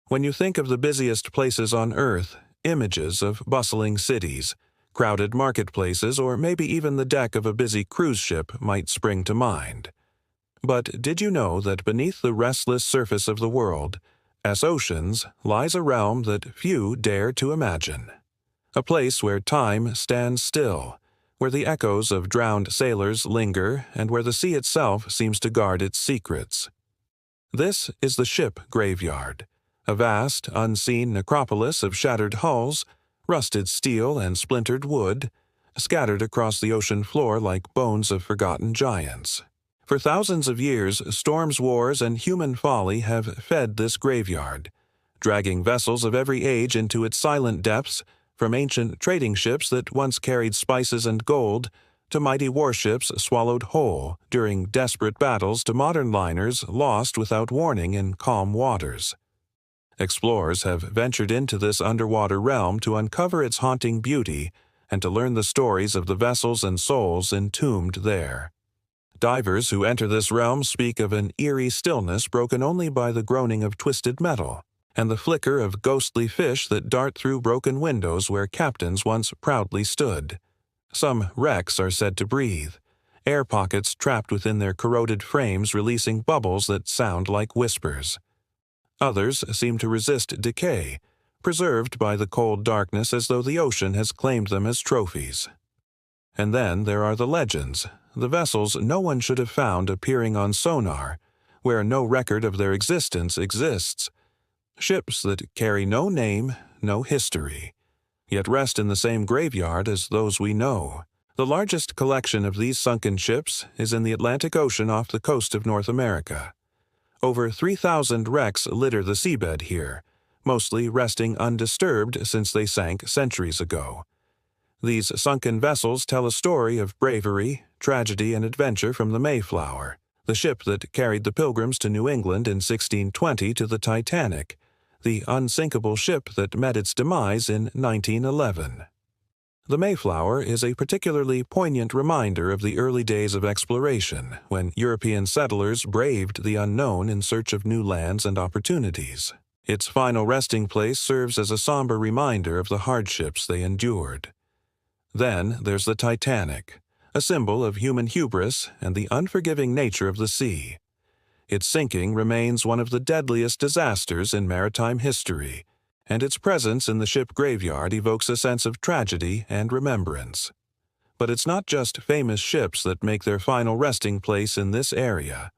When you think of the busiest places on Earth, images of bustling cities, crowded marketplaces, or maybe even the deck of a busy cruise ship might spring to mind. But did you know that beneath the restless surface of the world, as oceans, lies a realm that few dare to imagine? A place where time stands still, where the echoes of drowned sailors linger, and where the sea itself seems to guard its secrets. This is the ship graveyard, a vast, unseen necropolis of shattered hulls, rusted steel and splintered wood, scattered across the ocean floor like bones of forgotten giants. For thousands of years, storms, wars, and human folly have fed this graveyard, dragging vessels of every age into its silent depths, from ancient trading ships that once carried spices and gold, to mighty warships swallowed whole during desperate battles, to modern liners lost without warning in calm waters. Explorers have ventured into this underwater realm to uncover its haunting beauty and to learn the stories of the vessels and souls entombed there. Divers who enter this realm speak of an eerie stillness broken only by the groaning of twisted metal, and the flicker of ghostly fish that dart through broken windows where captains once proudly stood. Some wrecks are said to breathe, air pockets trapped within their corroded frames releasing bubbles that sound like whispers. Others seem to resist decay, preserved by the cold darkness as though the ocean has claimed them as trophies. And then there are the legends, the vessels no one should have found appearing on sonar, where no record of their existence exists. Ships that carry no name, no history, yet rest in the same graveyard as those we know. The largest collection of these sunken ships is in the Atlantic Ocean off the coast of North America. Over 3,000 wrecks litter the seabed here, mostly resting undisturbed since they sank centuries ago. These sunken vessels tell a story of bravery, tragedy, and adventure from the Mayflower, the ship that carried the Pilgrims to New England in 1620, to the Titanic, the unsinkable ship that met its demise in 1911. The Mayflower is a particularly poignant reminder of the early days of exploration, when European settlers braved the unknown in search of new lands and opportunities. Its final resting place serves as a somber reminder of the hardships they endured. Then there's the Titanic, a symbol of human hubris and the unforgiving nature of the sea. Its sinking remains one of the deadliest disasters in maritime history, and its presence in the ship graveyard evokes a sense of tragedy and remembrance. But it's not just famous ships that make their final resting place in this area.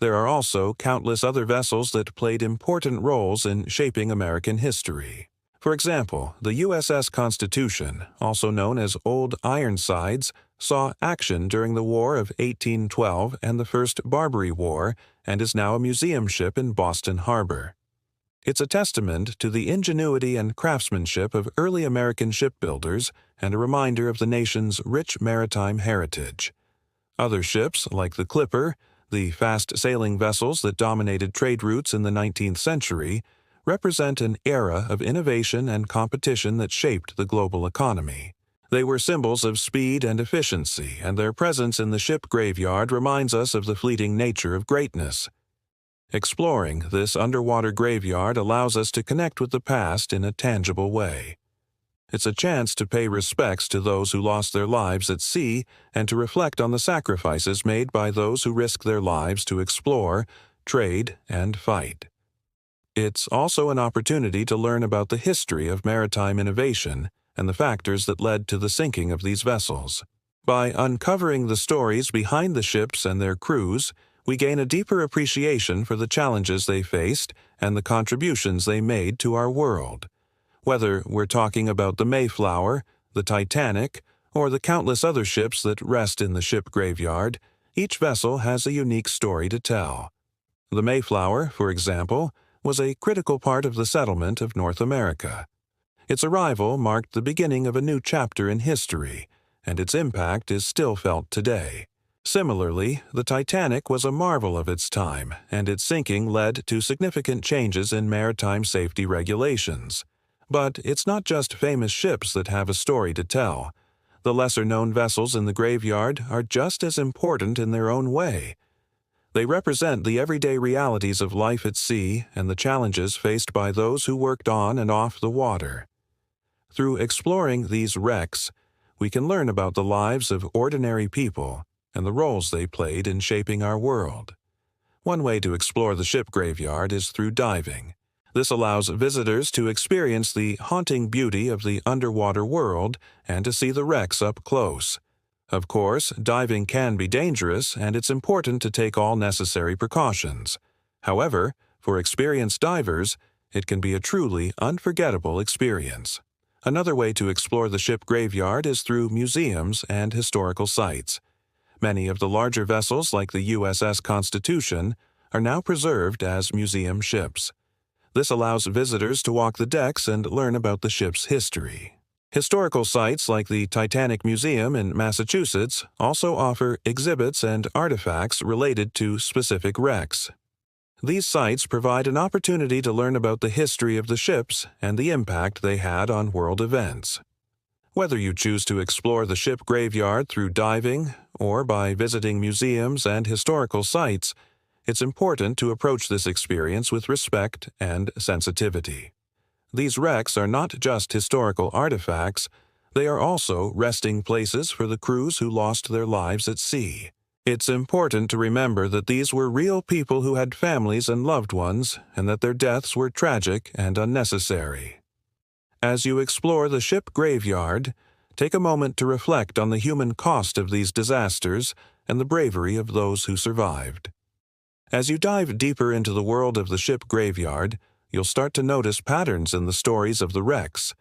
There are also countless other vessels that played important roles in shaping American history. For example, the USS Constitution, also known as Old Ironsides, saw action during the War of 1812 and the First Barbary War, and is now a museum ship in Boston Harbor. It's a testament to the ingenuity and craftsmanship of early American shipbuilders and a reminder of the nation's rich maritime heritage. Other ships, like the Clipper, the fast-sailing vessels that dominated trade routes in the 19th century, represent an era of innovation and competition that shaped the global economy. They were symbols of speed and efficiency, and their presence in the ship graveyard reminds us of the fleeting nature of greatness. Exploring this underwater graveyard allows us to connect with the past in a tangible way. It's a chance to pay respects to those who lost their lives at sea and to reflect on the sacrifices made by those who risk their lives to explore, trade, and fight. It's also an opportunity to learn about the history of maritime innovation and the factors that led to the sinking of these vessels. By uncovering the stories behind the ships and their crews, we gain a deeper appreciation for the challenges they faced and the contributions they made to our world. Whether we're talking about the Mayflower, the Titanic, or the countless other ships that rest in the ship graveyard, each vessel has a unique story to tell. The Mayflower, for example, was a critical part of the settlement of North America. Its arrival marked the beginning of a new chapter in history, and its impact is still felt today. Similarly, the Titanic was a marvel of its time, and its sinking led to significant changes in maritime safety regulations. But it's not just famous ships that have a story to tell. The lesser-known vessels in the graveyard are just as important in their own way. They represent the everyday realities of life at sea and the challenges faced by those who worked on and off the water. Through exploring these wrecks, we can learn about the lives of ordinary people and the roles they played in shaping our world. One way to explore the ship graveyard is through diving. This allows visitors to experience the haunting beauty of the underwater world and to see the wrecks up close. Of course, diving can be dangerous, and it's important to take all necessary precautions. However, for experienced divers, it can be a truly unforgettable experience. Another way to explore the ship graveyard is through museums and historical sites. Many of the larger vessels, like the USS Constitution, are now preserved as museum ships. This allows visitors to walk the decks and learn about the ship's history. Historical sites like the Titanic Museum in Massachusetts also offer exhibits and artifacts related to specific wrecks. These sites provide an opportunity to learn about the history of the ships and the impact they had on world events. Whether you choose to explore the ship graveyard through diving or by visiting museums and historical sites, it's important to approach this experience with respect and sensitivity. These wrecks are not just historical artifacts, they are also resting places for the crews who lost their lives at sea. It's important to remember that these were real people who had families and loved ones, and that their deaths were tragic and unnecessary. As you explore the ship graveyard, take a moment to reflect on the human cost of these disasters and the bravery of those who survived. As you dive deeper into the world of the ship graveyard, you'll start to notice patterns in the stories of the wrecks.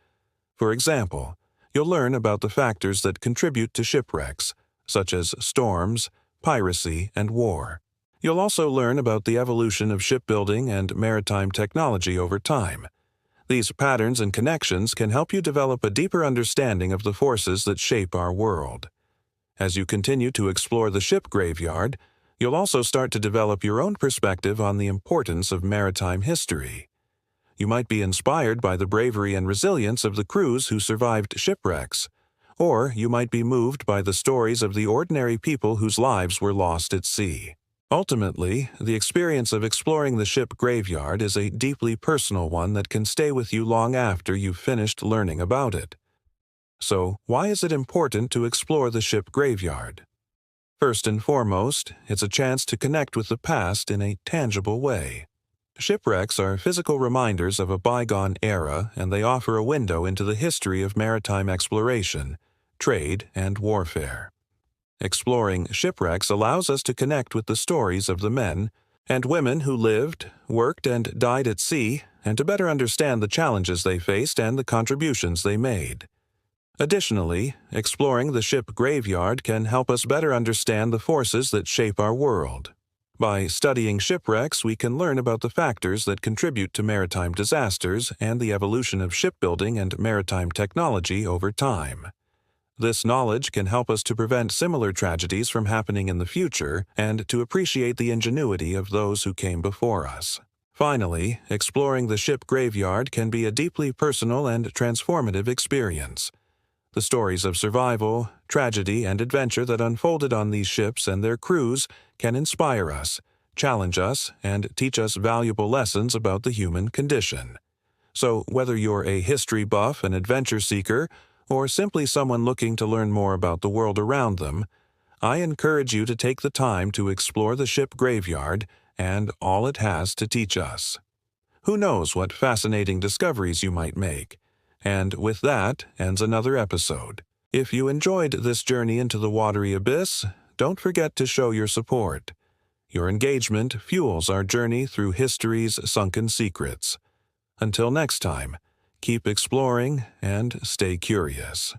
For example, you'll learn about the factors that contribute to shipwrecks, such as storms, piracy, and war. You'll also learn about the evolution of shipbuilding and maritime technology over time. These patterns and connections can help you develop a deeper understanding of the forces that shape our world. As you continue to explore the ship graveyard, you'll also start to develop your own perspective on the importance of maritime history. You might be inspired by the bravery and resilience of the crews who survived shipwrecks, or you might be moved by the stories of the ordinary people whose lives were lost at sea. Ultimately, the experience of exploring the ship graveyard is a deeply personal one that can stay with you long after you've finished learning about it. So, why is it important to explore the ship graveyard? First and foremost, it's a chance to connect with the past in a tangible way. Shipwrecks are physical reminders of a bygone era, and they offer a window into the history of maritime exploration, trade, and warfare. Exploring shipwrecks allows us to connect with the stories of the men and women who lived, worked, and died at sea, and to better understand the challenges they faced and the contributions they made. Additionally, exploring the ship graveyard can help us better understand the forces that shape our world. By studying shipwrecks, we can learn about the factors that contribute to maritime disasters and the evolution of shipbuilding and maritime technology over time. This knowledge can help us to prevent similar tragedies from happening in the future and to appreciate the ingenuity of those who came before us. Finally, exploring the ship graveyard can be a deeply personal and transformative experience. The stories of survival, tragedy, and adventure that unfolded on these ships and their crews can inspire us, challenge us, and teach us valuable lessons about the human condition. So, whether you're a history buff, an adventure seeker, or simply someone looking to learn more about the world around them, I encourage you to take the time to explore the ship graveyard and all it has to teach us. Who knows what fascinating discoveries you might make? And with that ends another episode. If you enjoyed this journey into the watery abyss, don't forget to show your support. Your engagement fuels our journey through history's sunken secrets. Until next time, keep exploring and stay curious.